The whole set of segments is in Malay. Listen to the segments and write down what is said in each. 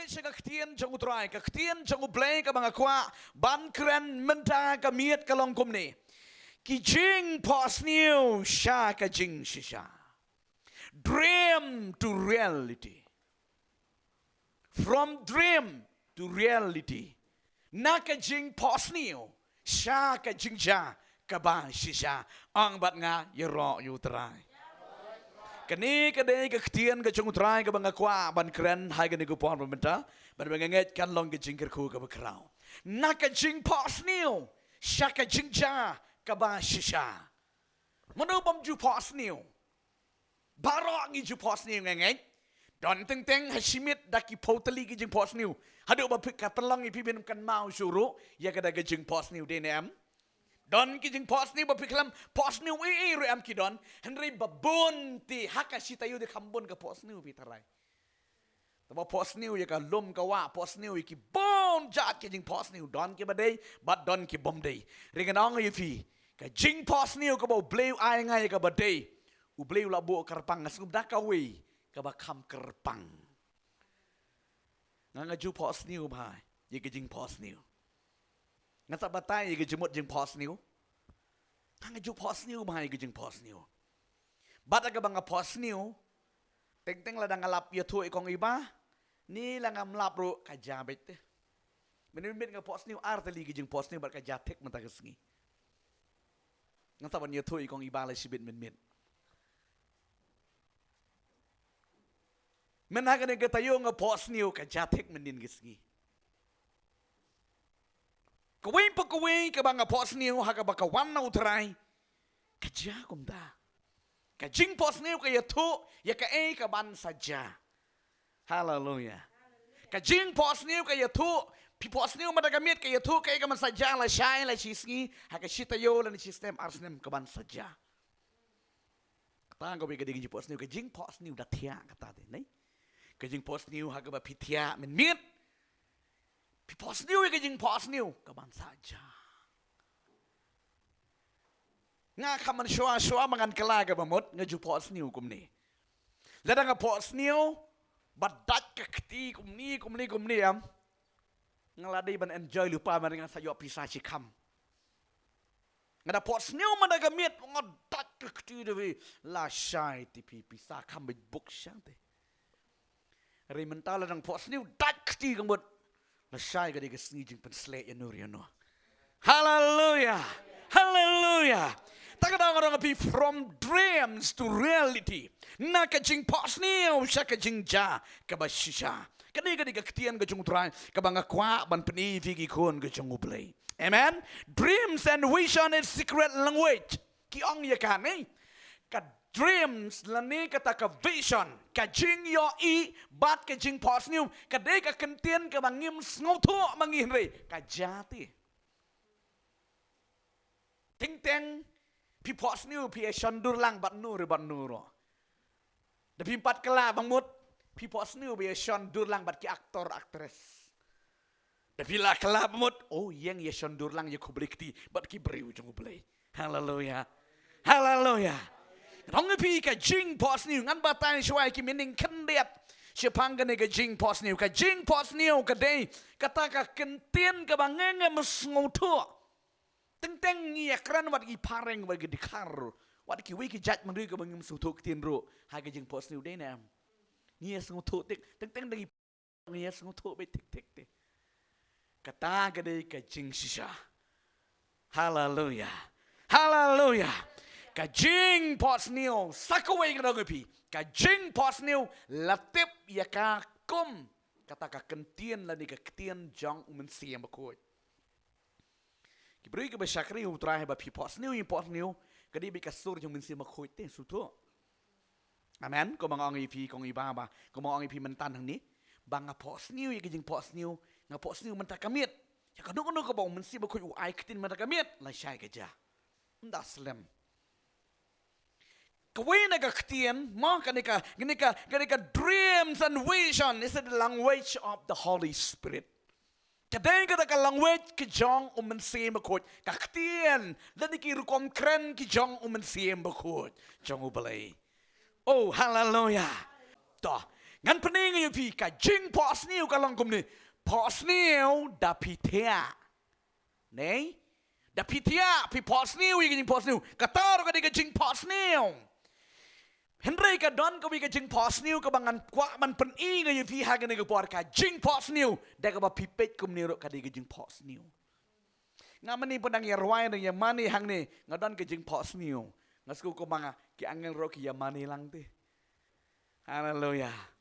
language ka ktien jong utrai ka ktien jong ublay ka mga kwa ban kren menta ka miet ka longkom ni ki jing pos new sha ka jing shisha dream to reality from dream to reality na ka jing pos new sha ka jing ja ka ba shisha ang bat nga yero utrai kani kadai ka ktien ka chung utrai ka banga kwa ban kren hai ka ni ku pon benta ban banga nget kan long ka jing ku ka bakrao na ka jing pos new sha ka jing ja ka ba shisha mano bam ju pos new baro ngi ju pos new ngai don teng teng hashimit daki potali ki jing pos new hadu ba pik ka pelong ipi bin kan mau suru ya ka da ka jing pos new denem don ki jing pos ni ba piklam pos ni wi ru am ki don henry babon ti haka sita yu de khambon ka pos ni wi tarai taba pos ni ya ka lum ka wa pos ni ki bon jat ki jing pos ni don ki badai but don ki bom dei ringanong yu fi ka jing pos ni ka bo bleu ai ngai ka badai u bleu la bo karpang ngasum da ka wi ka ba kham karpang nga ju pos ni bai ye ki jing pos ni nga sa batay yung jimot jing pos niyo nga ju pos niyo ba yung jing pos niyo bata ka ba nga pos niyo teng la ngalap yato ikong iba ni lang amlap ro kajabit minimit nga pos niyo artali jing pos niyo bat kajatek matagasngi nga sa ban yato ikong iba la sibit minmit menaga nga tayo nga pos niyo kajatek menin gisngi kawin pa kawin ka ba nga pos niyo haka ba kawan na utray kaja kumda kajing pos niyo kaya to ya ka ka ban sadya hallelujah kajing pos niyo kaya to pi pos niyo madagamit kaya to kaya ka man sadya la shay la chisngi haka shitayo la ni system arsnem ka ban sadya katang ko bi kadigin pos niyo kajing pos niyo datya katate nay kajing pos niyo haka ba pitya min pos niyo ka jing pos niyo kaban saja nga kaman shwa mangan kalaga bamot nga ju pos niyo kumni lada nga pos niyo badat ka kti kumni am nga ladai ban enjoy lupa man nga sayo pisa chikam nga da pos niyo managamit nga dat ka kti dewi la shay ti pisa kam buk syante rimentala ng pos niyo dat kti kumot Masya ka di kasnijing panslet yan nuri ano. Hallelujah! Hallelujah! Takadang orang api from dreams to reality. Nakajing pos niyo siya kajing ja kabasisya. Kani kaktian kajung utray kabangakwa ban penivi kikon kajung ublay. Amen? Dreams and vision is secret language. Kiong yakani. Dreams lani kata ka vision ka jing yo I bat ka jing pos niyo kadai ka kentien ka mangim sngoto manginre ka jati ting teng pi pos niyo pi shondur lang bat nur da pi pat kala bangmut pi pos niyo pi shondur lang bat ki aktor aktris da pi la kala bangmut oh yang ye shondur lang ye kublikti bat ki briu jung play hallelujah hallelujah Rong pi ka jing pos niyo ngan batay shwai ki mining kandiat sipang ka jing pos niyo ka jing pos niyo ka day kata ka kentien ka bangenge musngoto teng ngi akran wat ki pareng wat ki dikar wat ki wiki jat mandui ka bangem suto ktien ro ha ka jing pos niyo day nam ngi sngoto teng dagi ngi sngoto be tik te kata ka day ka jing shisha hallelujah hallelujah kajing pos niyo sakaway ka nagupi kajing pos niyo latip yaka kum kata ka kentien la ni ka ktien jang siyam bakoy kibri ka basakri utrahe ba pi pos niyo kadi bi kasur jang siyam bakoy te suto amen ko mga ipi kong iba ba ko mga ipi mentan ni banga pos niyo kajing pos niyo nga pos niyo mentakamit ya kadung ko ba siyam bakoy ai ktin mentakamit la shay ka ja ndaslem Kawin na kaktian, mo kanika dreams and vision is the language of the Holy Spirit. Kadang ka language ki jong umensim bakot. Kaktian, lani ki rukom kren ki jong umensim bakot. Jong ubalay. Oh, hallelujah. To, Ngan pening yung pi ka jing pos niu ka lang kum ni. Pos niu da pitia. Nei? Da pitia pi pos niu yung jing pos niu. Kataro ka di ka jing pos niu. Henry ka don ka wi ka jing pos niu ka bangan kwa man pen i yung pi ha ka ni ka por ka jing pos niu. Da ka ba pipet kum ni ro ka di ka jing pos niu. Nga mani po nang yarway ng yamani hang ni nga don ka jing pos niu. Nga sku ko mga ki angel ro ki yamani lang ti. Hallelujah.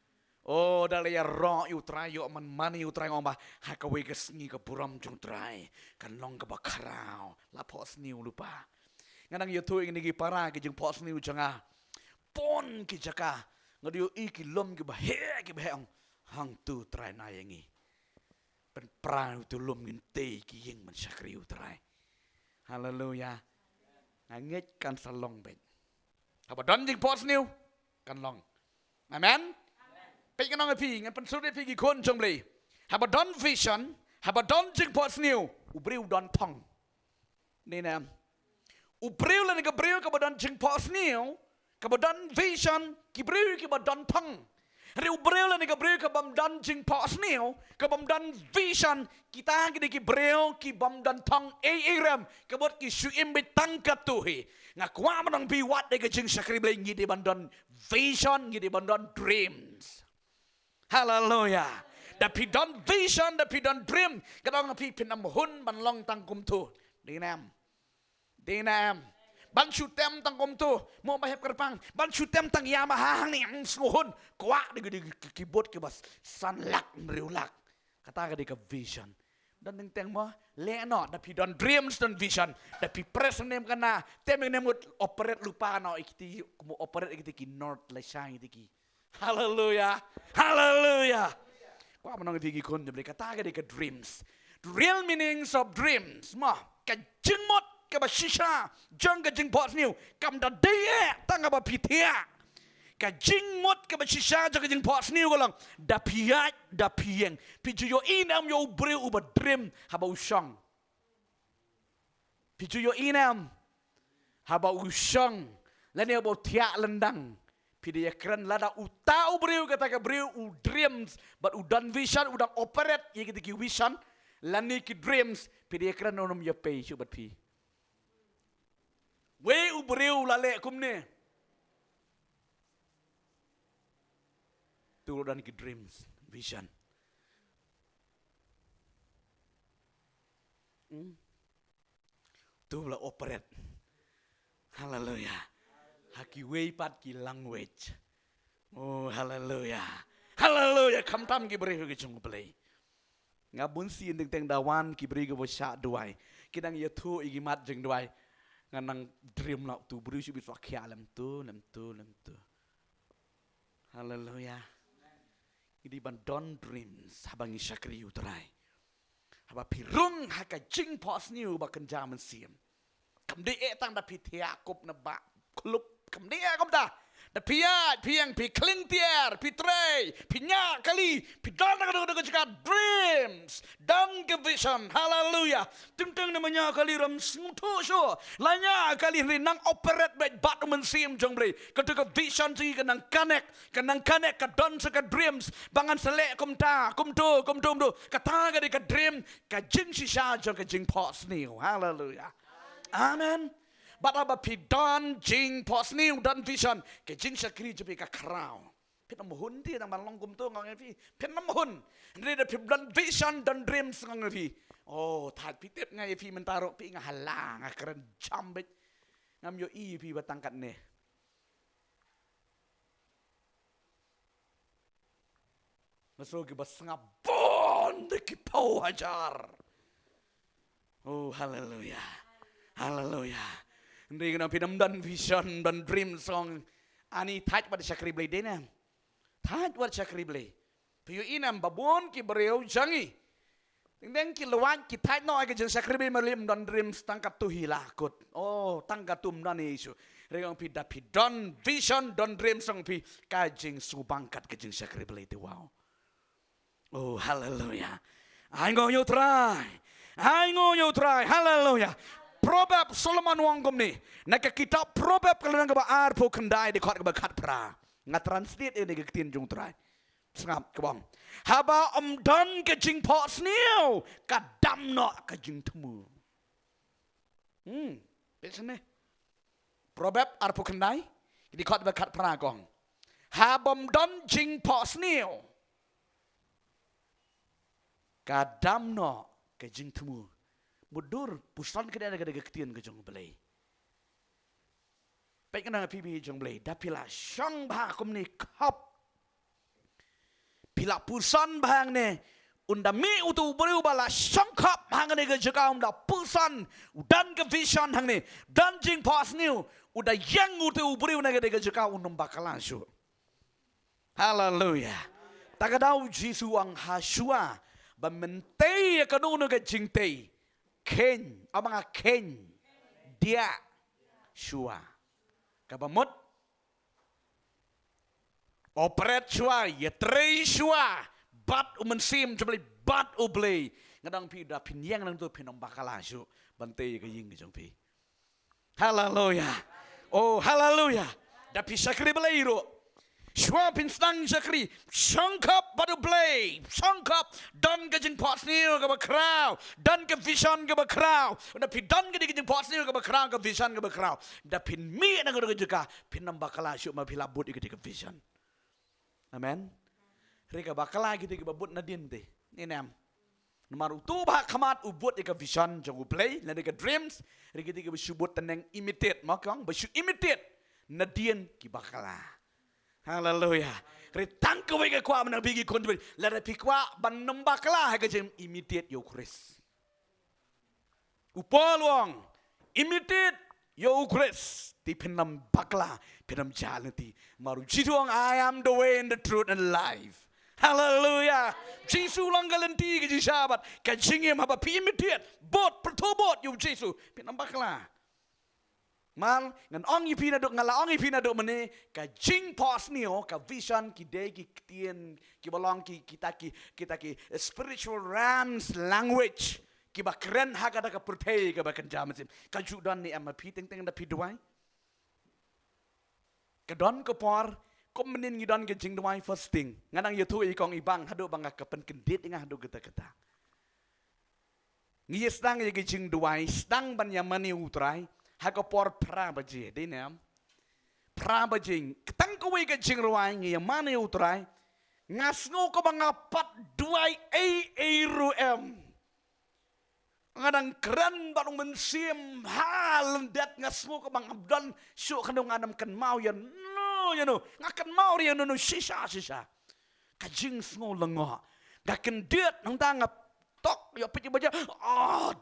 Oh, dali ya ro yu try yu man mani yu try ngomba hakawe ka sngi ka puram jung try kan long ka bakarao la pos niu lupa. Nga nang yu tu ing nigi para ki jing pos niu janga pon ki jaka nga diyo i ki lom ki ba he ki ba hang tu try na yangi. Pen pra tu lom ngin te ki ying man sakri yu try. Hallelujah. Nangit kan salong bet. Apa don jing pos niu kan long. Amen. Pe ka nong pi ngan pensud pi ki kon jong le. Haba don vision, haba don jing pos niu, ubriu don tong. Ni nam. Ubriu la ni ka briu ka don jing pos niu, ka don vision, ki briu ki don tong. Ri ubriu la ni ka briu ka don jing pos niu, ka don vision, kita ki briu ki don tong ram, ka bot ki su im bit tang ka tuhi. Nga kwa manong bi wat de ka jing sakri ble ngi di don vision, ngi di don dreams. Hallelujah. Dapi don vision, dapi don dream. Kadang api pinam hun ban long tang kum tu. Dinam. Ban syutem tang kum tu. Mo bahep kerpang. Ban syutem tang Yamaha ni ang suhun. Kuak di kibot ke bas sanlak mriulak. Kata ka di ka vision. Dan teng mo le no dapi don dreams don vision. Dapi present nem kana tem nem operate lupa no ikiti mo operate ikiti ki north la shang ikiti. Hallelujah. Hallelujah. Kwa manong ipigi kun debli kata ka dreams. The real meanings of dreams. Ma ka jingmot ka ba shisha jang ka jing pot niu kam da de tanga ba pitia. Ka jingmot ka ba shisha jang ka jing pot niu ko lang da piat da pieng. Piju yo inam yo bre uba dream haba usang. Piju yo inam haba usang. Lani abo tia lendang. Pidi keren lada utau beriu kata ka beriu u dreams but udan vision udan operate ye kita ki vision lani ki dreams pidi keren onom ya pay syubat pi we u beriu lale kum ne tu udan ki dreams vision tu la operate. Hallelujah. Haki way pat ki language. Oh hallelujah. Hallelujah. Kam tam ki beri ki chung play. Ngabun si indeng teng dawan ki beri ki bosya duai. Kidang ya tu igi mat jeng duai. Nganang dream nak tu beri syubit wakya lem tu. Hallelujah. Idi ban don dreams habangi syakri utrai. Haba pirung haka jing pos niu ba kenjaman siem. Kam de etang da pitia kop na ba klub kam dia kom ta da piat piang pi kling tier pi trei pi nya kali pi dan ka jika dreams dan ke vision. Hallelujah. Tung namanya kali ram smutu so lanya kali rinang operate baik bat mensim jong bre ketika vision si kanang connect ka don ka dreams bangan selek kum tu kata ka dream ka jing si sha jong ka jing pos ni. Hallelujah. Amen. But aba pi don jing pos niu don vision ke jing sakri jepi ka crown. Pin mohun ti nang malong kum tu ngong fi. Pin mohun. Ndri da pi don vision don dreams ngong fi. Oh, that pi tip ngai fi mentaro pi ngahalang keren jambet. Ngam yo i pi batangkat ne. Masuk ke basngap bon de ki pau hajar. Oh, hallelujah. Hallelujah. Hindi ka na pinamdan vision dan dream song. Ani tahat pada syakri blay dena. Tahat pada syakri blay. Piyo inam babon ki beriau jangi. Tingdeng ki luan ki tahat no aga jeng syakri blay malim dan dreams tangkat tu hilakut. Oh tangkat tu mdan isu. Regong pi da pi don vision don dream song pi kajing subangkat ke jeng syakri blay ti wow. Oh hallelujah. I'm going to try. Hallelujah. Probab Solomon wangkom ni. Naka kitab probab kalau nang ba arpo kendai di kot ba kat pra. Nga translate ini ke tin jung try. ngap kabam haba don ke jing po sniu ka dam no ka jing temu besane proverb arpu kendai di khot bekat pragong habam don jing po sniu ka dam no ka jing temu mudur pusan ke ada ke ketien ke jong belai baik kena pibi jong belai dapila syang bah kum ni kap pila pusan bahang ne undami utu beriu bala syang kap hang ne ke jekau unda pusan dan ke vision hang ne dan jing pas new udah yang utu beriu ne ke jekau undum bakalan su haleluya tagadau jisu ang hasua bamentai ke nu ke jing tei ken amanga ken dia shua kabamot operate shua ya trei shua bat umensim jebli bat ublei ngadang pi da pinyang nang tu pinom bakala shu bantai ke ying jong pi haleluya oh haleluya da pi sakri beleiro shua pin stang sakri sangkap batu blei sangkap dan ke jing pot sniu ke bakrau dan ke vision ke bakrau da pi dan ke jing pot sniu ke bakrau ke vision ke bakrau da pin mi nang ke juga pinom bakala shu ma pilabut ke vision amen rika bakala gitu ke babut nadin te ni nam nomor tu bah kamat ubut ke vision jong play na ke dreams rika ke besubut teneng imitate makang besu imitate nadin ki bakala haleluya ritang ke ke kwa menang bigi kon la da pikwa ban bakala ha ke jem imitate yo Chris upolong imitate yo Chris ti penam bakla penam jalati maru jituang I am the way and the truth and life haleluya jisu lang galanti ke sahabat ka jingem haba pi imitate bot pertobot yo jisu penam bakla mal ngan ong ipi na dok ngala ong ipi na dok mene ka jing pos nio ka vision ki de ki tien ki balong ki kita ki spiritual rams language ki ba keren haga da ka pertei ka ba kan jamasim ka judan ni ama pi teng da pi duai ka don ko por kom menin ngi don ke jing duai first thing nganang yetu i kong ibang hado banga ka pen kendit ngah hado geta ngi stang ye ke jing duai stang ban yamani utrai hakapor prabaje dinam prabajing ketang ko we ke jing ruai ngi yamani utrai ngasngo ko banga pat duai rum ngadang keren barong mensim halendet ngasmo ko bang abdan syuk kanong anam kan mau ya no ngakan mau ya no sisa kajing sngo lengo gaken diet nang tangap tok ya peci baja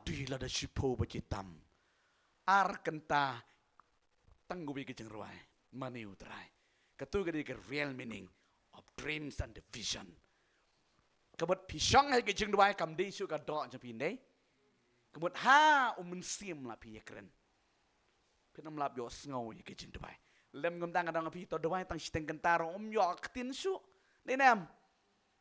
di la da sipo bajitam ar kenta tanggubi ke jeng ruai mani utrai katu ke real meaning of dreams and the vision kabut pisang ke jeng ruai kam di syuk ka do japi nei kemud ha mensim la pi keren pinam lap yo sngo ke jing dubai lem ngam tang kadang pi to dubai tang siteng kentaro yo tin su ni nam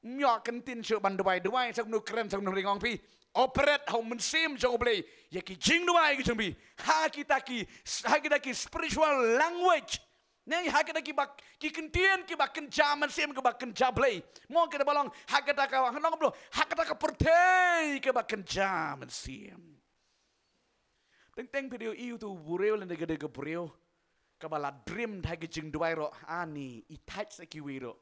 yo kentin su ban dubai sak nu keren sak nu ringong pi operate how mensim jo blei ye ki jing dubai ke jing ha kita ki spiritual language nei ha kita ki bak ki kentien ki bak kenja mensim ke bak kenja blei mo kita balong ha kita ka hanong blo ha kita ka pertei ke bak kenja mensim teng video iu tu bureo le gede ke bureo kabala dream thagi jing duai ro ani I touch sekiwiro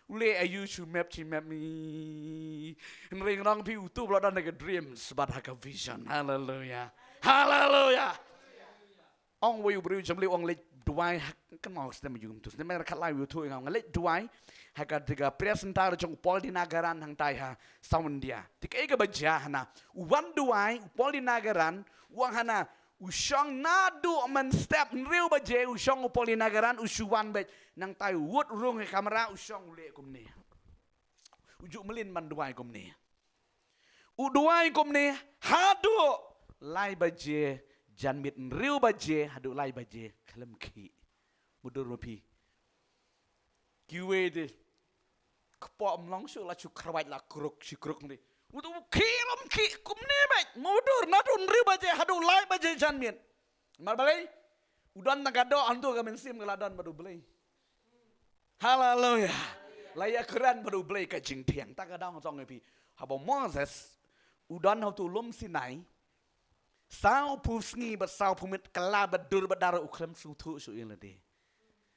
ule ayu chu map mi ring rong pi tu blo dan ke dreams but ha vision hallelujah ong we bureo jamli ong le duai kan mau stem yum tu stem kat lai yu tu ngam le duai ha ka diga presentar jong pol di nagaran hang tai ha sound dia tikai ke baja hana wan duai pol di nagaran wang hana usang nadu man step real baje usang poli nagaran usuan bet nang tai wut rung ke kamera usang le kum ne ujuk melin man duai kum ne u duai kum ne hadu lai baje janmit real baje hadu lai baje kalem ki mudur pi kiwe de kpo mlong su la chu krawai la kruk si kruk ni utu kilom ki kum ne bet mudur nadun real baje hadu lai baje janmit mal balai udan nagado antu ka mensim kaladan badu belai haleluya Layak keren baru beli ke jing tiang. Tak kadang song epi. Habo Moses udan hau tu lum Sinai. Sao pusngi bat sao pumit kala bat dur bat dara uklem sutu su ile de.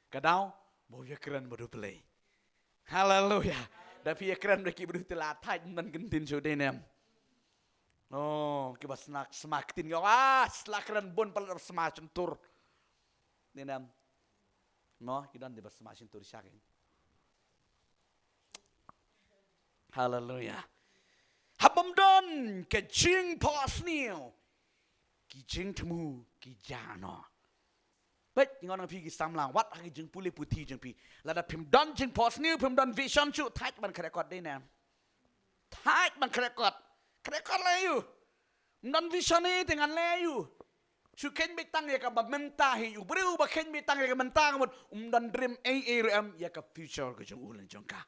Kadang mau ya keren baru beli. Haleluya. Tapi ya keren mereka baru telat hai man gentin su de nem. Oh, kita semakin kau selakran bon paling semakin tur. Ni nem. No, kita nanti semakin tur syakin. Haleluya. Habam don ke jing pas niu. Ki jing temu ki jano. Baik, ingat orang pergi samlang wat lagi jing pulih putih jing pi. Lada pim don jing pas niu pim don vision cu tight man kerekot deh nem. Tight man kerekot. Kerekot layu. Non vision ni dengan layu. Suken betang ya ka mentah yu. Beriu baken betang ya ka mentang mut dan dream ARM ya ka future ke jong ulen jong ka.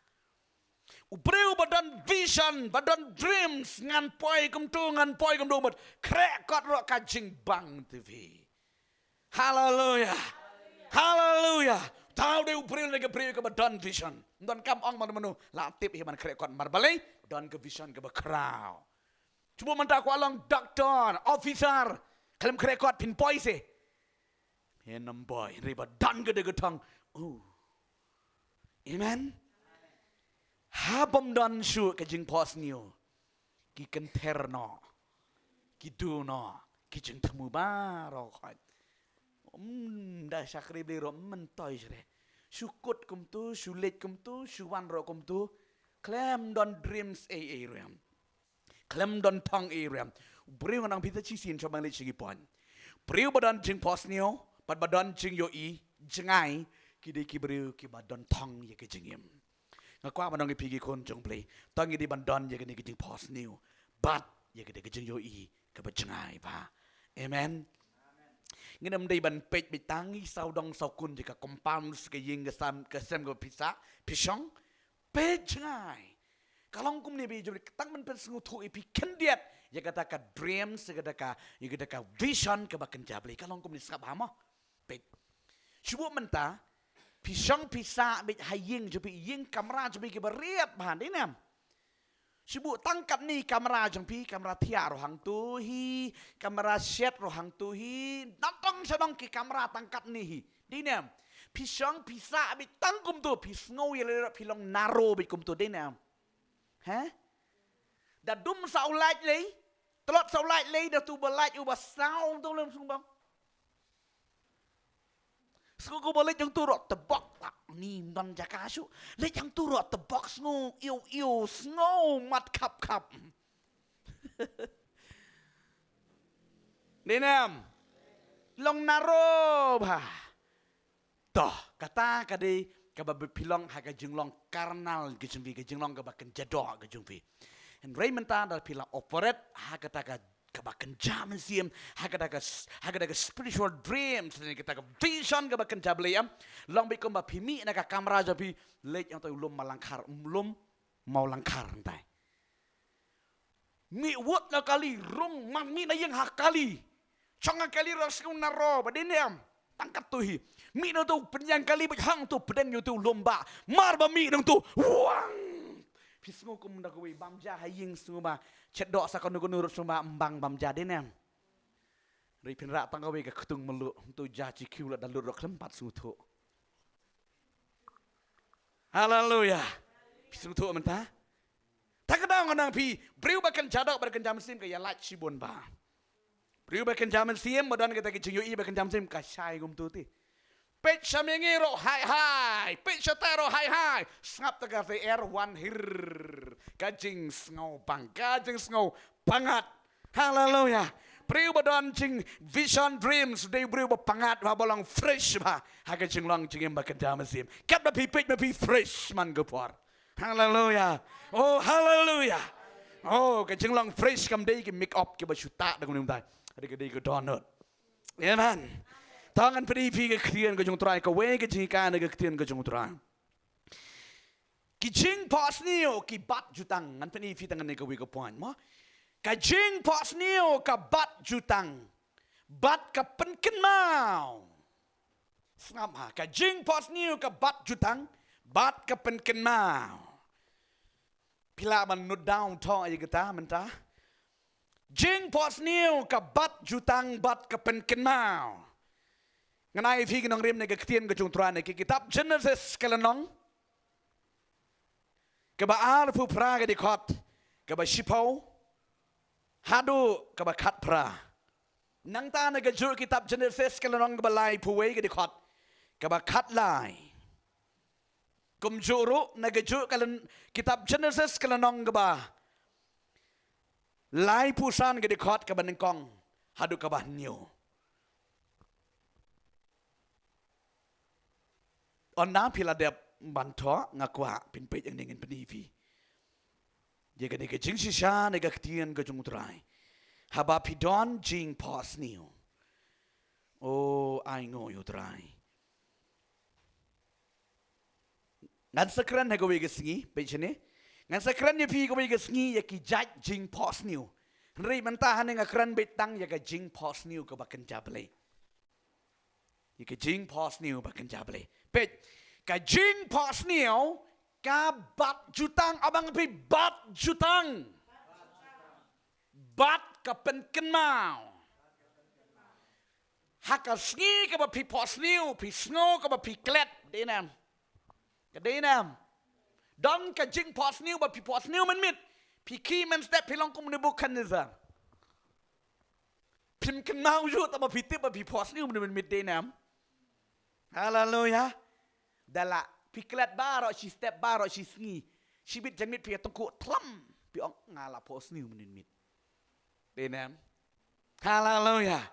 Ubreu badan vision, badan dreams ngan poi kum tu ngan poi kum domot krekot ro kajing bang TV. Haleluya. Haleluya. Tahu deh ubreu lagi ubreu ke badan vision. Dan kam ong manu latip himan krekot marbalai dan ke vision ke bakrau. Cuba mentak walong doktor, officer, kalem krekot pin poi se. Henam boy, riba dan gede getang. Amen. Habam dan su ke jing pos niu. Ki kenter no. Ki du no. Ki jing temu baro kai. Dah syakri biro mentoy sire. Sukut kum tu, sulit kum tu, suwan ro kum tu. Klem don dreams ram. Klem don tong ram. Beriu nang pita cisin coba lihat segi pon. Beriu badan jing pos niu. Bad badan jing yo i. Jengai. Ki de ki beriu ki badan tong ye ke jingim. Ngakwa manong ipigi kon jong play. Tong di bandon ye kini kijing pos niu. But ye kini kijing yo i ke bajengai pa. Amen. Nginam day ban pej bitangi saudong saukun jika compound ke ying ke sam ke sem ke pisa pisong bajengai. Kalau kum ni bi jori tang man pen sengutu ipi kendiat ye kata ka dreams ye kata ka vision ke baken jabli. Kalau kum ni skap hama pej. Cuba mentah pisang pisa bit haying jepi ying kamera jepi ke beriat bahan dinam. Sibu tangkap ni kamera jempi kamera tiar rohang tuhi kamera set rohang tuhi nantong sedang ke kamera tangkap ni dinam. Pisang pisa bit tangkum tu pisngau ye le pilong naro bit kum tu dinam. Hah? Da dum saulat le telot saulat le da tu belat u basau tu lem sumbang. Sengko boleh jang turut tebak tak ni dan jakasu. Le jang turut tebak sengko iu sengko mat kap. Denam. Long naro bah. Toh kata kadi kabab pilong haga jenglong karnal ke jenglong kabaken jadok ke jumpi. And Raymond dal pilang operate haga taka kabakan jam siam hagadaga spiritual dreams ni kita vision kabakan jabliam long bikom ba pimi na ka kamera jabi lek yang tu ulum mau langkar entai mi wot na kali rong man mi na yang hakali changa kali rasku naro badiniam tangkat tuhi mi na tu penyang kali hang tu pedang yu tu lomba mar ba mi nang tu wang pisngo kum nda kuwi bamja haying suma cedok sakon nurut suma embang bamja denem ri pinrak tang kawi ka ketung melu tu jaci kiu la dalur klempat sutu haleluya pisngo tu menta tak kadang nang pi briu bakan jadok bakan jam sim ka ya lach sibon ba briu bakan jam sim badan kita ki jingyo i bakan jam sim ka sai gum tu ti pet samengiro hai pet satero hai snap taga VR one hir kajing sngow pangat haleluya priu badon jing vision dreams day priu pangat ba bolong fresh ba ha kajing long jing ba kadamasim kap da pipit ba pi fresh man gopor haleluya oh haleluya oh kajing long fresh kam day ki make up ki ba syuta da kum dai ada ke day ko donut amen tangan pedi ke krian ke jong trai ke we ke jika ne ke krian ke jong trai ki jing pas nio ki bat jutang ngan pedi tangan ne ke we ke point ma ka jing pas nio ka bat jutang bat ka penken mau snap ha ka jing pas nio ka bat jutang bat ka pen ken mau pila man no down thong ai kita menta jing pos new ka bat jutang bat ka pen ken mau nganai fi ginong rim ne ka ktien ka chung tran ne ki kitab Genesis kalanong ka ba ar fu pra ga di khot ka ba shipau hadu ka ba khat pra nang ta ne ka ju kitab Genesis kalanong ka ba lai pu wei ga di khot ka ba khat lai kum juru nagajuk kalan kitab Genesis kalanong gaba lai pusan gede khot ka banengkong hadu ka banyo on na pila de banto ngakwa pinpe yang dengan penifi je gede ke jing sisa nega ktien ke jungutrai haba pidon jing pos niu oh ai ngo yutrai ngan sakran hago wege sngi pechene ngan sakran ye pi go wege sngi ya ki jaj jing pos new rei manta haning akran betang ya ka jing pos new ko bakan jable ya ka jing pos new bakan jable pech ka jing pos new ka bat jutang abang pi bat jutang bat ka pen kenmau haka sngi ka ba pi pos new pi snow ka ba pi klet denam Kadai nam, don ka jing pos new ba pi pos new man mit, pi ki man step pilong kum ne bukan nizam. Pim ken mau ju ta ba pi tip ba pi pos new man mit dai nam. Hallelujah. Dala pi klat baro si step baro si sngi, si bit jang mit pi tongku tlam pi ong ngala pos new man mit. Dai nam. Hallelujah.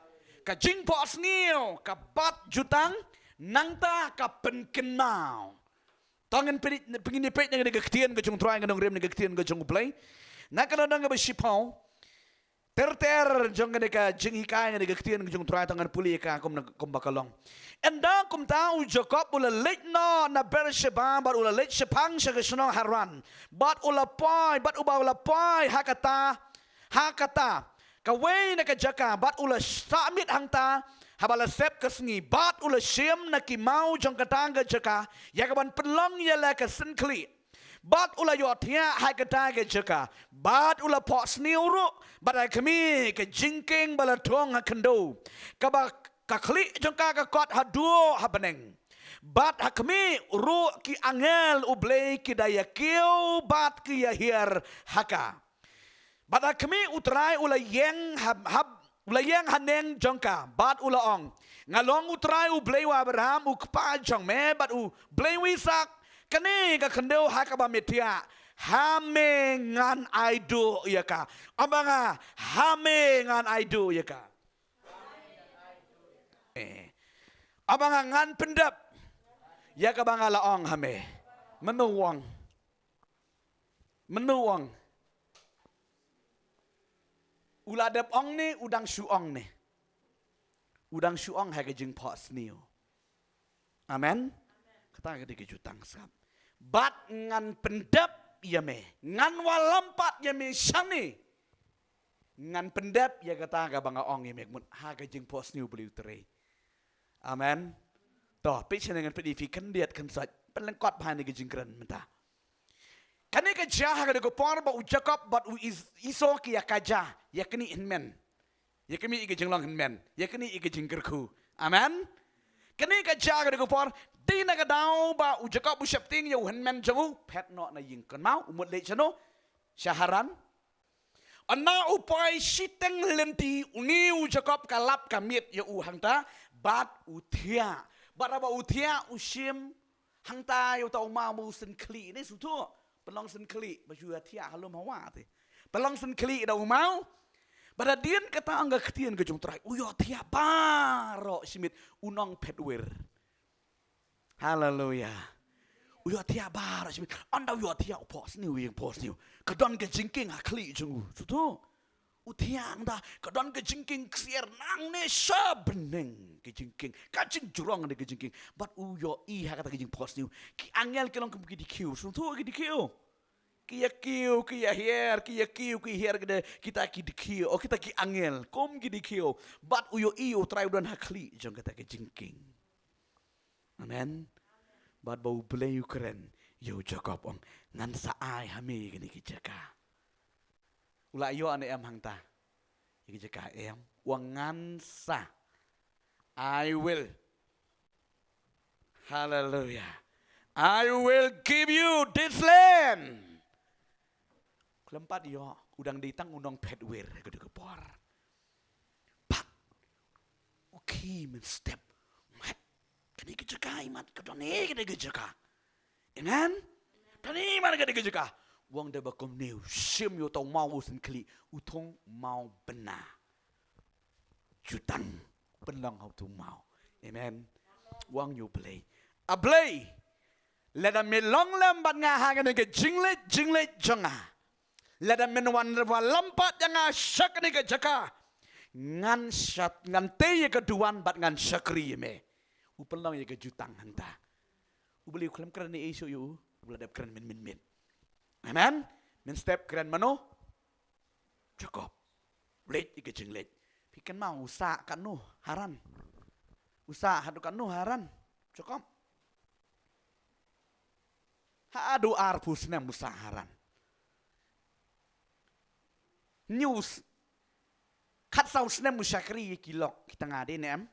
Ka jing pos new ka bat jutang nangta ka pen ken mau. Tangan pengini pek yang negaktian ke jung try ngadong rem negaktian ke jung play. Nak kalau nang ba sipau. Ter jung nega jing hikai negaktian ke jung try tangan puli ka kum bakalong. Enda kum tau Jacob ula late no na Beersheba but ula late sepang sa kesunong Haran. But ula pai hakata. Kaway na kajaka but ula samit hangta. Habala sep kesngi bat ula siem na kimau jong katanga jaka yakaban pelong yala ka sinkli bat ula yotia hai katanga jaka bat ula pos niuru bat kami ke jingking bala tong kendo kaba kakli jong ka kot hadu habaneng bat hakmi ru ki angel ublei ki daya kiu bat ki yahir haka bat kami utrai ula yeng hab Ulayang haneng jongka bat ulaong ngalong utrai u blei wa Abraham u kpa jong me bat u blei wisak kani ka kendeu hakaba metia hame ngan aidu yaka abanga hame ngan aidu yaka abanga ngan pendap yaka banga laong hame menuwang Uladap ong ni udang suong ni. Udang suong hai kejing pos niu. Amen. Kata ke jutang sab. Bat ngan pendap ya me. Ngan walampat ya me shani. Ngan pendap ya kata ke banga ong ya me. Ha kejing pos niu beli utere. Amen. Toh pitch dengan pedifi kendiat kensat. Pelengkot bahan ni kejing keren mentah. Kani ka jah ka ko par ba u Jacob but u iso ki yakaja yakni inmen yakmi ige jinglang inmen yakni ige jingkerku amen kani ka jah ka ko par dina ka daw ba u Jacob u shapting yu inmen jangu pet no na ying kan mau umut le chano shaharan anna u pai siteng lenti uni u Jacob kalap kamit yu u hangta bat u thia bat ba u thia u shim hangta yu tau ma mu sin kli ni su tu pelong sen kli baju atia halum hawa te pelong sen kli da umau pada dien kata angga ketien ke jung trai uyo tia baro simit unong pedwer haleluya uyo tia baro simit anda uyo tia pos ni kedon ke jingking akli jung sutu utiang da kedon ke jingking ksier nang ne sabeneng ke jingking kacing jurong de ke jingking but uyo I ha kata ke jing pos ni ki angel kelong ke di kiu sutu ke di kiu ki ya hier gede kita ki di kiu o kita ki angel kom ki di kiu but uyo I try don hakli jong kata ke jingking amen Bat bau belai keren. Yo Jacob ong. Ngan saai hami gini kijaka. Ula yo ane em hang ta. Kijaka em. Wang ngan sa. I will. Hallelujah. I will give you this land. Kelempat yo. Udang ditang unong pedwir. Gede kepor. Pak. Okay men step. Mat. Kini kijaka imat. Kedoni kini kijaka. Amen. Tani mana kini kijaka. Wang dah bakom new. Sim yo tau mau sen kli. Utong mau benar. Jutang. Penlang hau tu mau. Amen. Wang yo play. A play. Let them me long lambat ngahangan ke jinglet jonga. Let them men wan lampat yang syak ni ke jaka. Ngan syat ngan te ke duan bat ngan syakri me. Upelang ye ke jutang hanta. Ubeli kelam keren ni isu yu. Ubeladap keren min. Amen. Min step keren mano. Jacob. Late ke jinglet. Pikan mau usaha kan nu haran. Usaha hadu kan nu haran. Jacob. Adu arpus nem usaharan. News. Kat saus nem usyakri kilok kita ngade nem.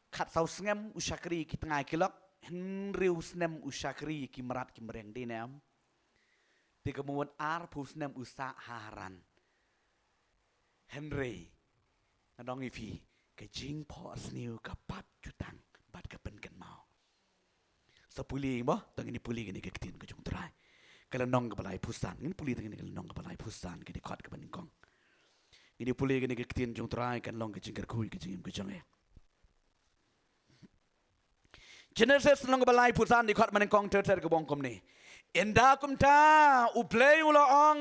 Kat saus nem usyakri kita ngai kilok. Henrius nem usyakri ki merat ki mereng de nem. Di kemudian arpus nem usaharan. Henry. Nadong ifi ke jing pos new ke pat jutang bat ke penken mau. Sepuli boh, tang ini puli gini keketin ke jung terai. Kalau nong ke balai pusan, ini puli tang ini kalau nong ke balai pusan, gini kot ke peningkong. Ini puli gini keketin jung terai kan long ke jingker kui ke jingim ke jange. Genesis nong ke balai pusan di kot peningkong terter ke bongkom ni. Indah kum ta uplay ula ong.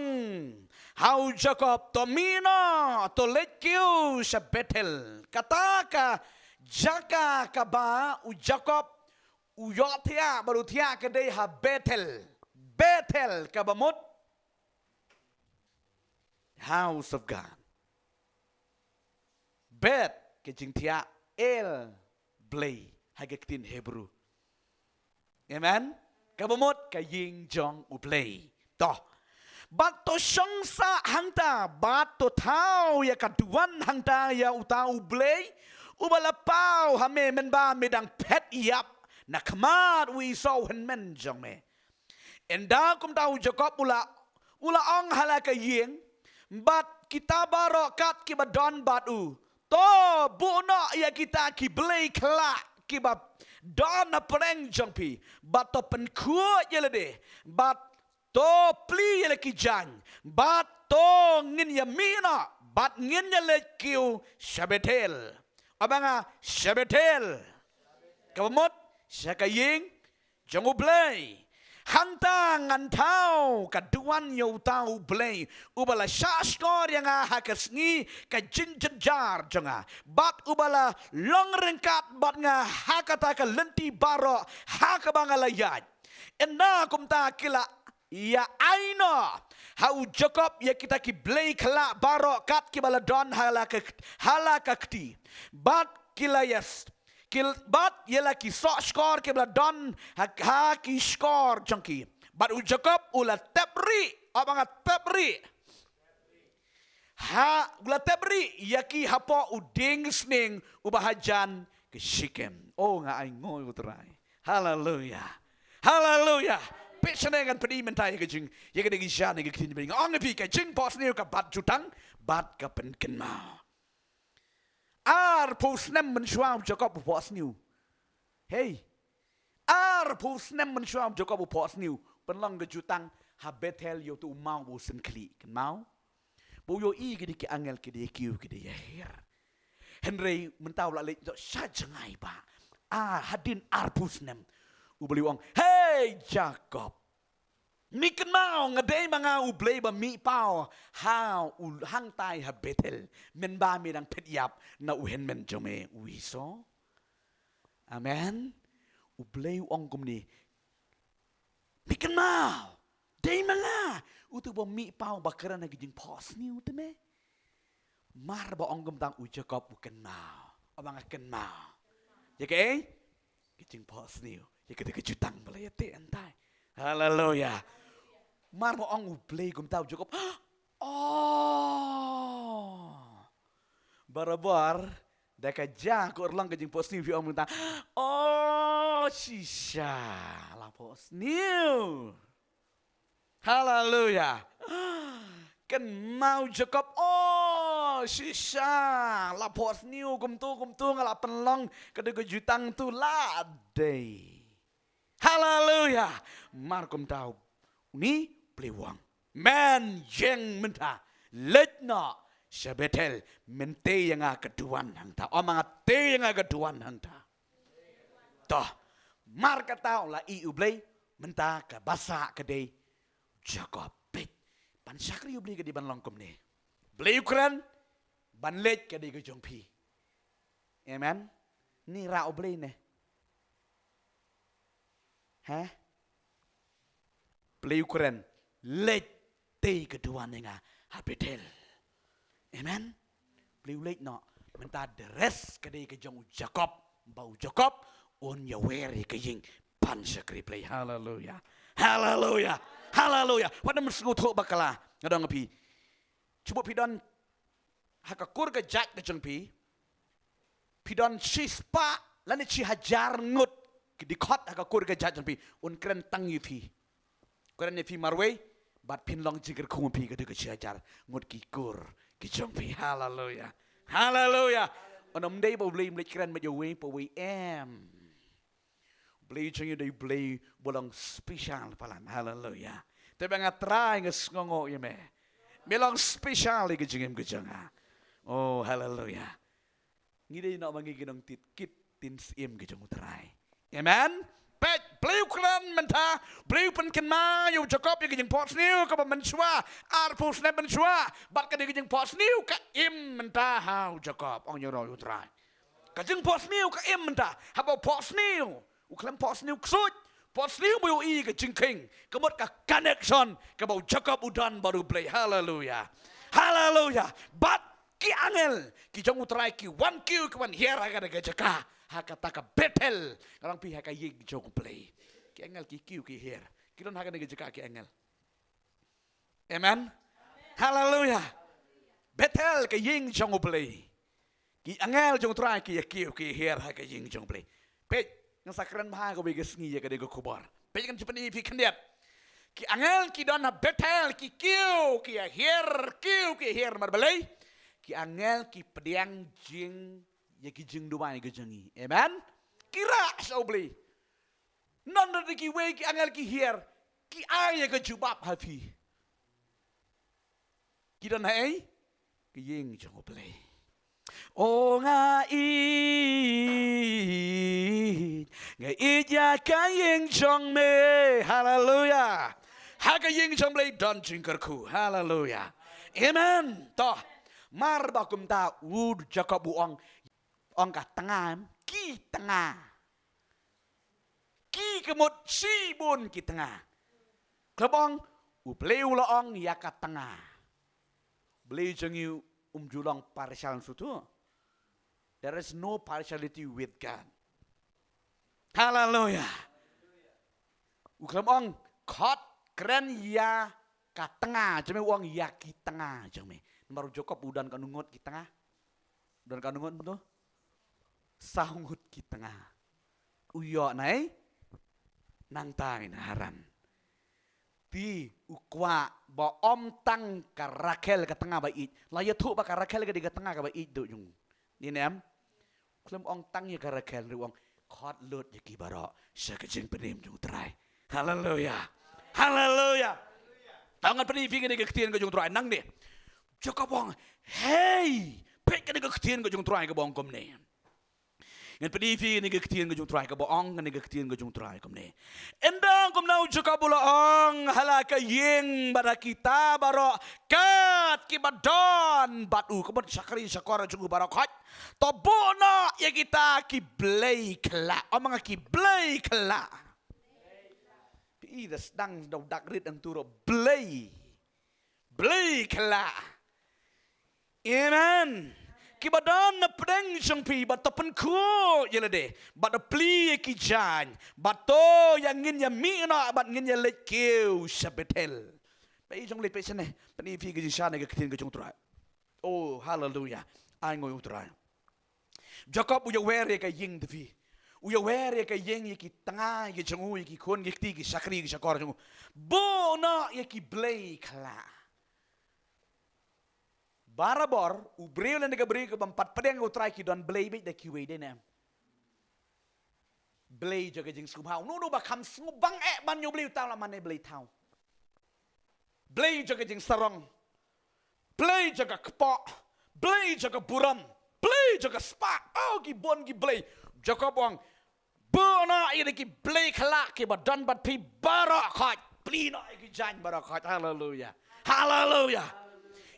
How Jacob tomino to let you shabetel. Kataka jaka kaba u Jacob Uyotia barutia kedai ha Bethel kabamut house of God. Bet kejingtia El Blay hagekin Hebrew. Amen. Kabamut kaying jong uplay. Toh. Bat to syangsa hangta bat to tau ya kaduan hangta ya utau blay ubalapau hame menba medang pet iap. Nakmat we saw hen men jong me. Enda kum tahu Jacob ula ong halaka yeng. Bat kita barokat kiba don batu. To buno ya kita ki blay kla kiba don na pereng jong pi. Bat to penkuat yelede. Bat to pli yele ki jang. Bat to ngin ya mina. Bat ngin yele kiu shabetel. Abanga shabetel. Kabamot Syakaying, jangan blay. Hantang antau kaduan yo tau blay. Ubala syaskor yang hakasngi ka jinjenjar jonga. Bat ubala long rengkat bat nga hakata ka lenti baro hakabangalayat. Ena kumta kila ya aino. Hau Jacob ya kita ki blay kala baro kat ki bala don halakakti. Bat kila yes. Bat ialah kisah skor ke don ha ki skor jangki. Bat u Jacob ula tebri abang tebri. Ha ula tebri yaki hapo uding sning ubahajan ke Shikem. Oh nga ay ngoy utray. Hallelujah. Hallelujah. Pesenengan pedi mentai ke jing. Ya ke gishan ke kin bing. Ong pi ke jing pos ni ka bat jutang bat ka penken mau. Pus nem mensuam Jacob pos new. Hey. Pus nem mensuam Jacob pos new. Penlang ke jutang ha Bethel yo tu mau bu sen kli. Kan mau? Bu yo i ke di angel ke di kiu ke di yahir. Henry mentau la le sa jangai ba. Hadin pus nem. Ubeli wong. Hey Jacob. Mi kan mau ngadai mga ublay ba mi pao how hang tai ha Bethel men ba mi dang pet na uhen men jome wiso. Amen. Ublay ong kumni. Mi kan mau dai mga utu ba mi pao bakara na gijing pos ni utme. Mar ba ong gum tang u Jacob uken mau. Abang aken mau. Ya ke? Kejing pos niu. Ya kita kejutang balai te antai. Haleluya. Mar mo ong ublay gum tau Jacob. Oh. Barabar daka ja ko erlang kejing pos niu vi ong minta. Oh, shisha la pos niu. Haleluya. Kan mau Jacob. Oh, shisha la pos niu gum tu ngala penlong kada kejutang tu la day. Haleluya. Mar gum tau. Ni pelewang. Man yang mentah. Letna Syabetel. Mente yang keduan hang ta. O mga te yang keduan hang ta. Toh. Mar katao la i ublay. Mentah ke basa kedai. Jacob. Ban syakri ublay kedai ban longkom ni. Blay ukuran. Ban let kedai ke jongpi. Amen. Ni ra ublay ni. Hah? Blay ukuran. Let te kedua nenga habetel. Amen. Blay let no. Mentah deres kedai ke jong Jacob. Bau Jacob. On ya weri ke ying. Pan syakri play. Hallelujah. Hallelujah. Hallelujah. Pada mensengutuk bakala. Ngadong api. Cuba pidon. Hakakur ke jak ke jong pi. Pidon sispa. Lani ci hajar ngut. Dikot hakakur ke jak jong pi. Un keren tang yu pi. Keren yu pi marway. Bat pin long jikir kung pi ke de ke ci hajar. Ngut kikur. Ke jong pi. Hallelujah. Hallelujah. Onom day bo blay mlik keren ma jaway po we am. Blay jong yu day blay bolong spesial palan. Hallelujah. Tapi ngatrai nges ngongo ya me. Melong spesial ke jengem ke jenga. Oh hallelujah. Ngide nak mangi ginong tit kit tin sim ke jeng utrai. Amen. Pet blue klan mentah blue pen kenma yu Jacob ye jeng pot new ka menchua arpus ne menchua bat ka de jeng pot new ka im mentah hau Jacob ong yoro utrai. Ka jeng pot new ka im mentah habo pot new. Uklam pot new ksut. Pot new bu i ke jeng king. Kemot ka connection ka bau Jacob udan baru play. Hallelujah. Hallelujah. Bat ki angel ki jong utrai ki one Q ki one here aga de jaka. Hakata ka betel orang pi haka yig jong play ki angel ki kiu ki here ki don haka nege jaka ki angel. Amen. Hallelujah. Betel ka ying jong play ki angel jong try ki kiu ki here haka ying jong play pe yang sakran maha ko bigas ngi ka de ko kubar pe kan cepeni pi kendiat ki angel ki don betel ki kiu ki here mar balai ki angel ki pediang jing ya ki jing duai ke jengi. Amen. Kira sao beli. Non de ki we ki angel ki hier. Ki ay ke jubab hafi. Ki dan hai ki ying jong beli. O nga ya ka ying jong me. Hallelujah. Ha ka ying jong beli don jing kerku. Hallelujah. Amen. Toh mar bakum ta ud Jacob buang ong ka tengah ki tengah ki kemut si bun ki tengah klebong upleu la ong ya ka tengah beli jengi julong partial sutu. There is no partiality with God. Hallelujah. Klebong kot keren ya ka tengah jeme uang ya ki tengah jeme baru Jacob udan kanungot ki tengah udan kanungot betul saungut ki tengah. Uyo nai nang tai haran. Ti ukwa ba om tang ka Rakel ka tengah ba it. La ya thu ba ka Rakel ka di ka tengah ka ba it do yung. Ni nem. Klem ong tang ya ka Rakel ri ong khot lut ya ki baro sa ka jing penim yung trai. Hallelujah. Hallelujah. Tangan peni fi ka ketien ka yung trai nang ni. Jacob ong hey, pek ka ketien ka yung trai ka bong kom ni. Ngan pedifi ni ketien ke jung trai ka boong ni ketien ke jung trai kom ni. Endang kom nau juga bulaong halaka yeng bara kita baro kat ki badon batu kebot sakari sakora jung baro khat to bona ya kita ki blay kla omang ki blay kla pi das dang do dak rit ang turo blay kla. Amen. kibadan na pedeng jengpi bat tapen ku yelade bat pli ki jan bat to yang ngin ya mi na bat ngin ya let keu sabetel pai jong let pe sene pani fi ki shan ga ktin ga jong tra oh hallelujah ai ngoi utrai Jacob uya were ka ying devi uya were ka ying ki tanga ki jongu ki kon ki ti ki sakri ki sakor jongu bo na ki blay kala Barabor, ubreu na nagabreu ka bampat padeng utray ki don blay bit da kiwe din em. Blay jaga jing subhaw. No ba kam subang ban yo blay taw la man blay taw. Blay jaga jing sarong. Blay jaga kpa. Blay jaga buram. Blay jaga spa. Oh ki bon ki blay. Jaga bong. Bona ida ki blay kala ki ba don bat pi barakat. Plina ki jan barakat. Hallelujah. Hallelujah.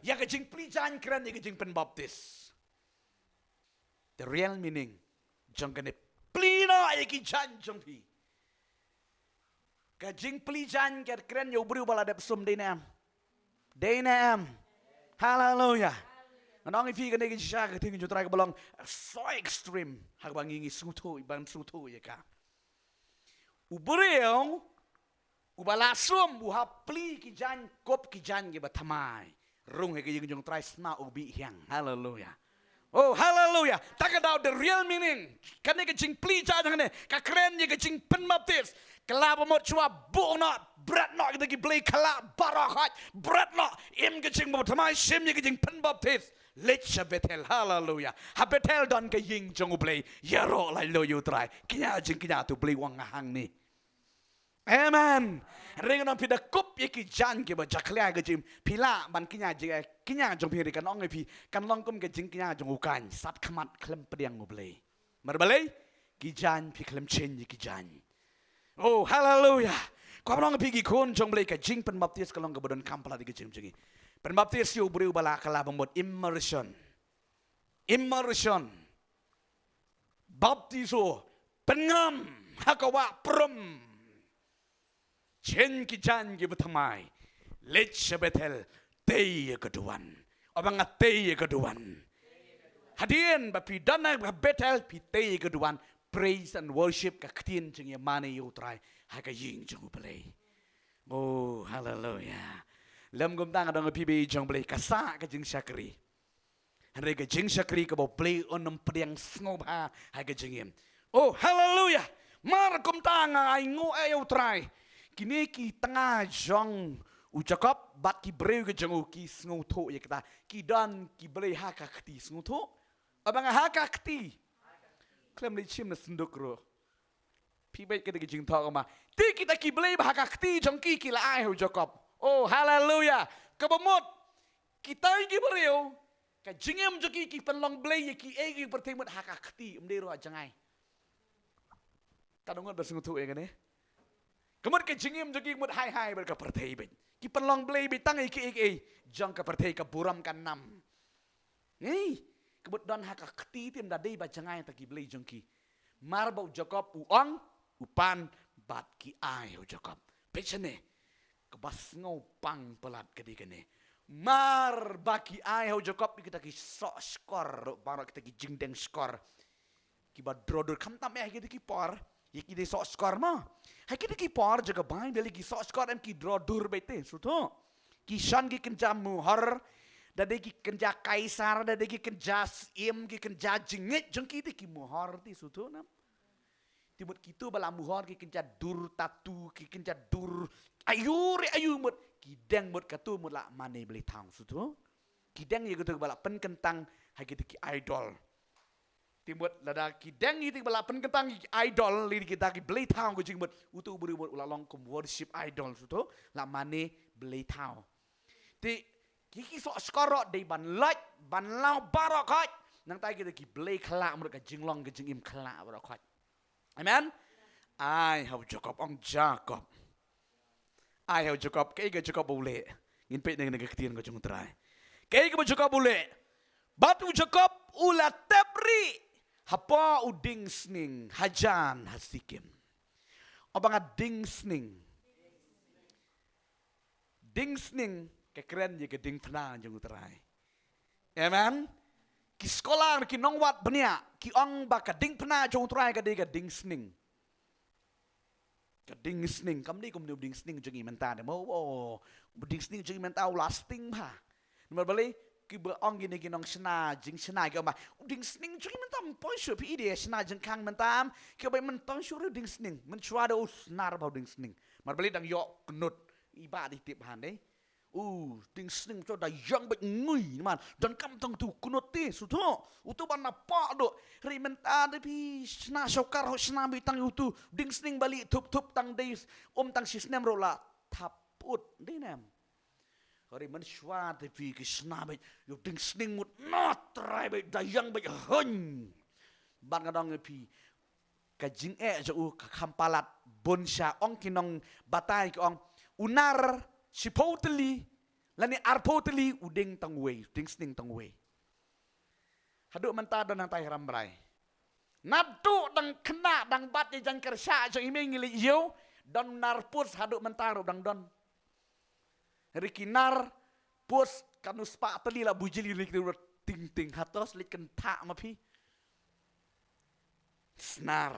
Ya kajing plijan keren ya kajing penbaptis. The real meaning jang kene plina ya kijan jang pi. Kajing plijan keren ya ubri bala dep sum dinam. Dinam. Hallelujah. Anong ifi kene kisha kating jutra ka balong so extreme hag bangingi suto ibang suto ya ka. Ubri ubala sum buha pli kijan kop kijan ge batamai. Rung hege yung try sna ubi hyang. Hallelujah. Oh hallelujah. Talk about the real meaning. Kane ke jing pli cha jang ne. Ka kren ye ke jing pen baptis. Kala ba mo chua bo na brat no ke blay kala barakat brat no im ke jing mo thamai sim ye ke jing pen baptis. Let betel hallelujah. Ha betel don ke ying jong blay yaro lai lo you try. Kinya jing kinya tu blay wang hang ni. Amen. Rengan pi da kup ye ki jan ke ba jaklia ke jim pila ban kinya jong pi kan ong pi kan long kum ke jing kinya jong ukan sat khamat klem pediang ngoblei marbalei ki jan pi klem chen ye ki jan oh hallelujah ko ong pi ki kon jong blei ka jing pen baptis ka long ke bodon kampala di ke jim jingi pen baptis yu breu bala kala bambot immersion baptiso pengam hakawa prom Chen ki jan ki betamai let betel tei keduan abang tei keduan hadian bapi dana betel pi tei keduan praise and worship ka ktin jing yamane yutrai ha ka ying jung play oh hallelujah lam gum tang adong pi be jong play ka sa ka jing sakri hare ka jing sakri ka bo play onam priang snob ha ka jing yem oh hallelujah mar gum tang ai ngo yutrai Kini ki tengah jong ucakap bat ki breu ke jengu ki snguto ya kita ki dan ki breu haka kti snguto abang haka kti klem li chim na senduk ro pi bai kita ki jing thok ma ti kita ki breu haka kti jong ki la ai ucakap oh hallelujah kabamot kita ki breu ka jingem joki ki penlong breu ki egi pertemut haka kti mdero jangai kadongan bersnguto ya kan Kemudian ke jingim jogi mut hai berka pertei ben. Ki penlong blay bitang iki jang ka pertei ka buram kan nam. Ei, kebut don haka kti tim da dei ba jangai ta ki blay jongki. Marbau Jacob uang upan bat ki ai ho Jacob. Pechane kebas ngau pang pelat kedi kene. Mar baki ai ho Jacob kita ki sok skor baru kita ki jingdeng skor. Ki ba drodur kam tam kita ki por. Yeki de sok skor ma. Hai kita ki par jaga bain beli ki sok skor em ki draw dur bete suto. Ki shan ki kenja muhar da de ki kenja kaisar da de ki kenja im ki kenja jingit jeng ki ki muhar ti suto nam. Timut kitu bala muhar ki kenja dur tatu ki kenja dur ayu mut ki deng mut katu mut la mane beli tang suto. Ki deng ye kutu bala pen kentang hai kita ki idol. Timut lada ki deng iti bala pen kentang idol li kita ki blay town ko jingmut utu buri mut ulalong kum worship idol suto la mane blay town ti ki so skoro de ban laj ban lau barakat nang tai kita ki blay khala mut ka jinglong ka jingim khala barakat amen ai hau Jacob ong Jacob ai hau Jacob ke ga Jacob bule ngin pe nang ketien ko jung trai ke ga Jacob bule batu Jacob ula tepri hapa uding sning hajan hasikim. Abang ding sning. Ding sning kekeren je ke ding pena jeng terai. Amen. ki sekolah ki nong wat benia ki ong ba ka ding pna jong trai ka de ka ding sning kam ni kum ding sning jong i menta de mo ding sning jong i menta lasting pa nomor bali ki ba ong gini ki nong sna jing sna ki ba ding sning jong i menta poi shu pi ide sna jing kang mentam ki ba men tong shu ding sning men chua de snar ba ding sning mar bali dang yo knut i ba di tip han de ding sning cho da yang ba ngui man dan kam tong tu kunut ti su tu utu ban na pa do ri menta de pi sna shokar ho sna bi tang utu ding sning bali thup tang de tang sisnem ro la thaput de nam ri man shwa de pi ki sna ba yu ding sning mut na trai ba da yang ba hun ban ga dong pi ka jing jo ka khampalat bonsha ong kinong batai ki ong unar Sipoteli, lani arpoteli uding tangway, ding sning tangway. Haduk mentado nang tay rambray. Nadu dang kena dang bat jang kersa jang imeng ngili yo don narpus haduk mentaro dang don. Rikinar pus kanus pa teli la bujili lik ting hatos lik kenta mapi. Snar.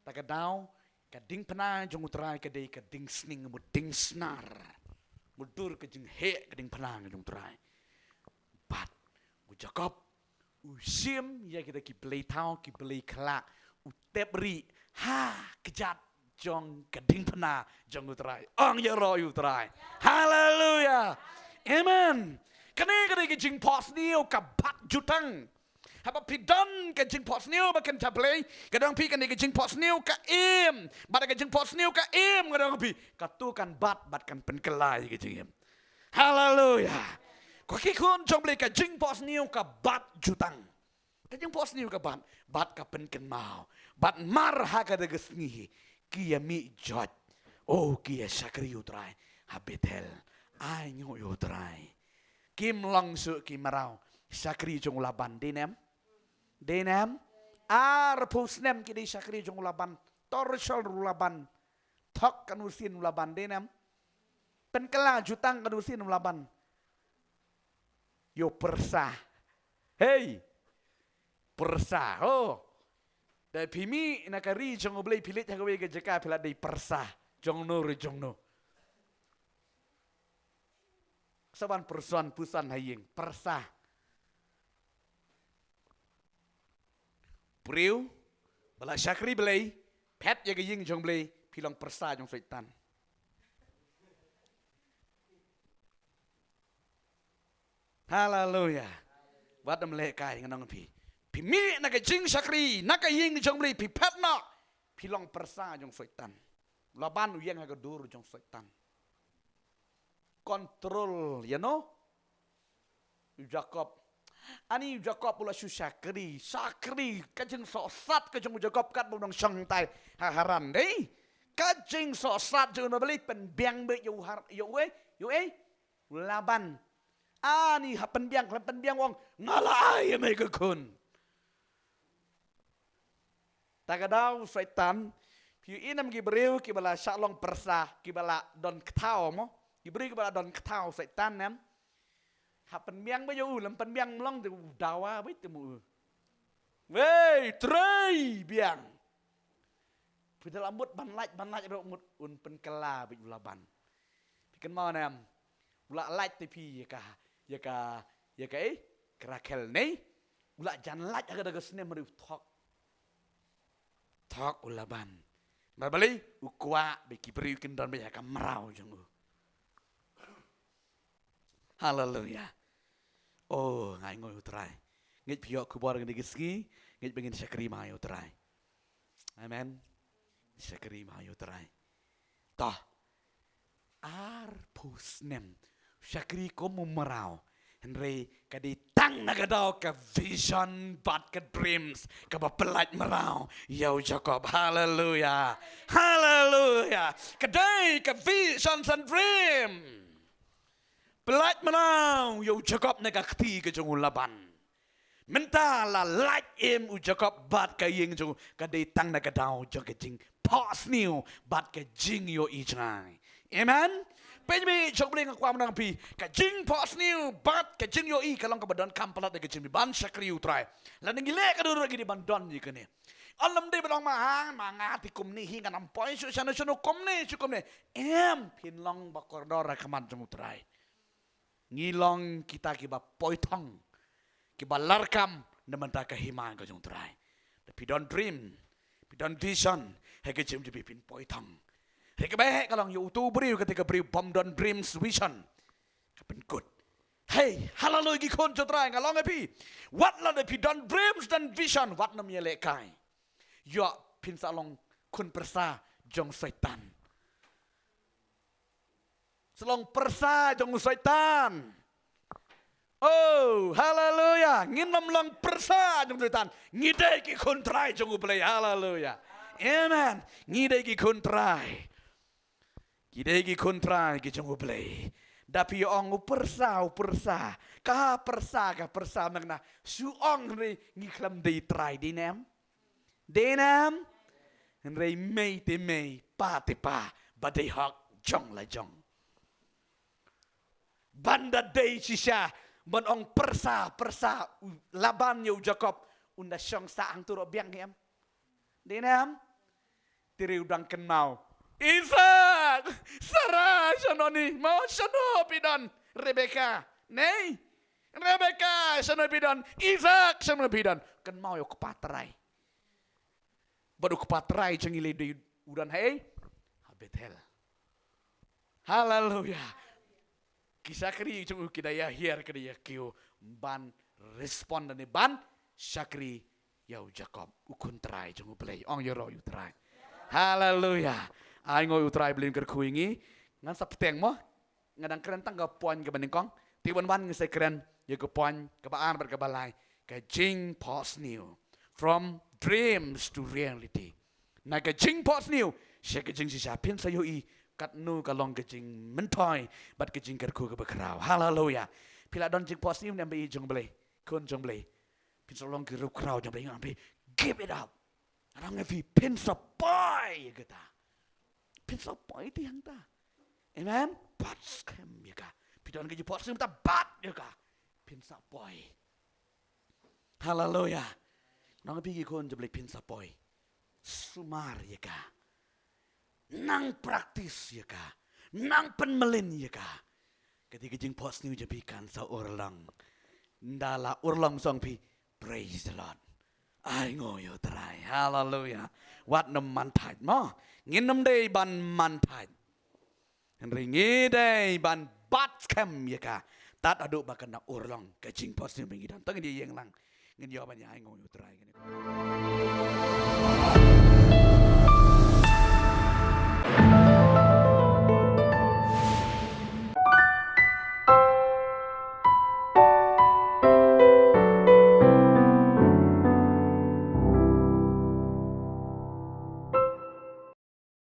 Takadaw kading pena jong utray kadai kading sning muding snar. Mudur ke jeng he ke ding penang jong trai bat u Jacob u sim ya kita ki play tau ki play kelak u tepri ha kejat jong ke ding pena jong trai ong ya ro yu trai haleluya amen kene ke jing pos niu ka bat jutang haba pidon ke jing pos niu ba kan taplay kadang pi kan ke jing pos niu ka im bat ke jing pos niu ka im kadang pi katu kan bat kan penkelai ke jing haleluya ko ki kun jong ble ka jing pos niu ka bat jutang ke jing pos niu ka bat ka penken mau bat mar ha ka de gesngi ki mi jot ki sakri utrai habetel ai nyu utrai kim long su ki marau sakri jong laban Denem pusnem ki di sakri jong laban torshol rulaban thok kanusin laban denem penkela jutang kanusin laban yo persa hey persa dai pimi nakari jong oblei pilit hagawe ke jeka pila dai persa jong no saban persoan pusan haying persa Priu, bala syakri belai, pet ya gaying jong belai, pilang persa jong syaitan. Haleluya. Buat melek kai nganong pi. Pimi nak jing syakri, nak gaying jong belai, pi pet nak, pilang persa jong syaitan. Laban uyang hagadur jong syaitan. Kontrol, you know? Jacob. Ani Jacob pula sakri kajeng sosat kajeng Jacob kat bunong syang tai haran dei kajeng sosat jeng no beli penbiang be yo laban ani ha penbiang wong ngalai me ke kun takadaw syaitan piu inam gi breu ki bala shalong persa ki bala don ktao mo ki breu ki bala don ktao syaitan nem hapen biang ba yo lam pen biang long tu dawa ba temu wei trei biang pida lambut ban laj ro mut un pen kala bi ulaban pikan mau nam ula laj te pi ya ka krakel nei ula jan laj aga daga sne mari thok ulaban barbali ukwa be kipri kin don be ka marau jong haleluya ngai ngoi utrai ngit pio ku bor ngi gisgi ngit bengin syakri mai utrai amen syakri mai utrai ta pusnem syakri ko mumarau henry kadi tang nagadau ka vision bat ka dreams ka pelaj marau yo Jacob haleluya kadai ka visions and dreams Pelat menang, yo Jacob negakti ke jong laban. Mentala light im u Jacob bat ka ying jong ka detang nagadau jong ke jing pas niu bat ka jing yo ijai. Amen. เป็นมีชกเบลงความนังพีกะจิงพอสนิวบัดกะจิงโยอีกะลองกะบัดดอนคัมพลัดกะจิงมีบันชักริวไตรแล้วนึงเล่กะดูรกิdiบันดอนยี่กันเนี่ยอัลลัมดีไปลองมาหามางาติกุมนี่หิงกันนำปอยสุชนะชนุกุมนี่ชุกุมนี่พินลองบักกอร์ดอร์kamanจมุตรายงี้ลองkita kiba poi tong kiba larkam naman ta kahiman ka jong try tapi don't dream don't vision hege jim di pin poi tong hege ba ka long yu tu briu ketika briu bom don't dreams vision kapen good hey hallelujah gi kon jotrai ngalong epi what la de pi don't dreams don't vision what nam ye le kai yo pin salong kun persa jong setan selong persa jong setan oh hallelujah nginam long persa jong setan ngidai ki kun try jong ublay hallelujah amen ngidai ki kun try ngidai ki kun try ki jong ublay dapi ong persa ka persa magna su ong re ngiklam dei try dinam re mei te mei pa te pa badai hak jong la jong banda dei sisha ban ong persa laban yu Jacob unda syong saang turo biang yam dinam tiri udang kenau Isaac, Sarah, Shanoni, mau Shano pidan, Rebecca, nei, Rebecca, Shano pidan, Isaac, Shano pidan, kan mau yo kepatrai, baru kepatrai cengile di udan hey, Bethel, haleluya, kisah kiri cungu kita ya hier kiri ya kiu ban respon dan ban syakri yau Jacob ukun trai cungu play ong yoro yu trai, haleluya. Ay ngoy utray blin kerkuingi ngan sapteng mo ngadang keren tang ga poin ga baningkong tiwan wan ngisay keren ye ga poin ga baan ber ga balay ga jing pos new from dreams to reality na ga jing pos new she ga jing si sa pin sa yo I kat nu ga long ga jing mentoy bat ga jing kerku ga bakraw hallelujah pila don jing pos new nambe I jong blay kun jong blay pin so long ga ru kraw jong blay ngambe give it up arang evi pin sa boy gata Pinsa point yang ta, amen. Bats kem ya ka, pidon keju pot sim ta bat ya ka, pinsa boy. Hallelujah. Nang pigi kon jeblik pinsa boy, sumar ya ka, nang praktis ya ka, nang penmelin ya ka. Ketika jeng pot sim jepikan sa urlang, ndala urlang song pi praise the Lord. Ay ngoyo try, hallelujah. Wat nam mantai mo. Nginam day ban mantai. Ringi day ban bat kem ya ka. Tat aduk bakan na urlong kacing pos ni bengidan. Tengin dia yang lang. Ngin yo ban ya ai ngoyo try.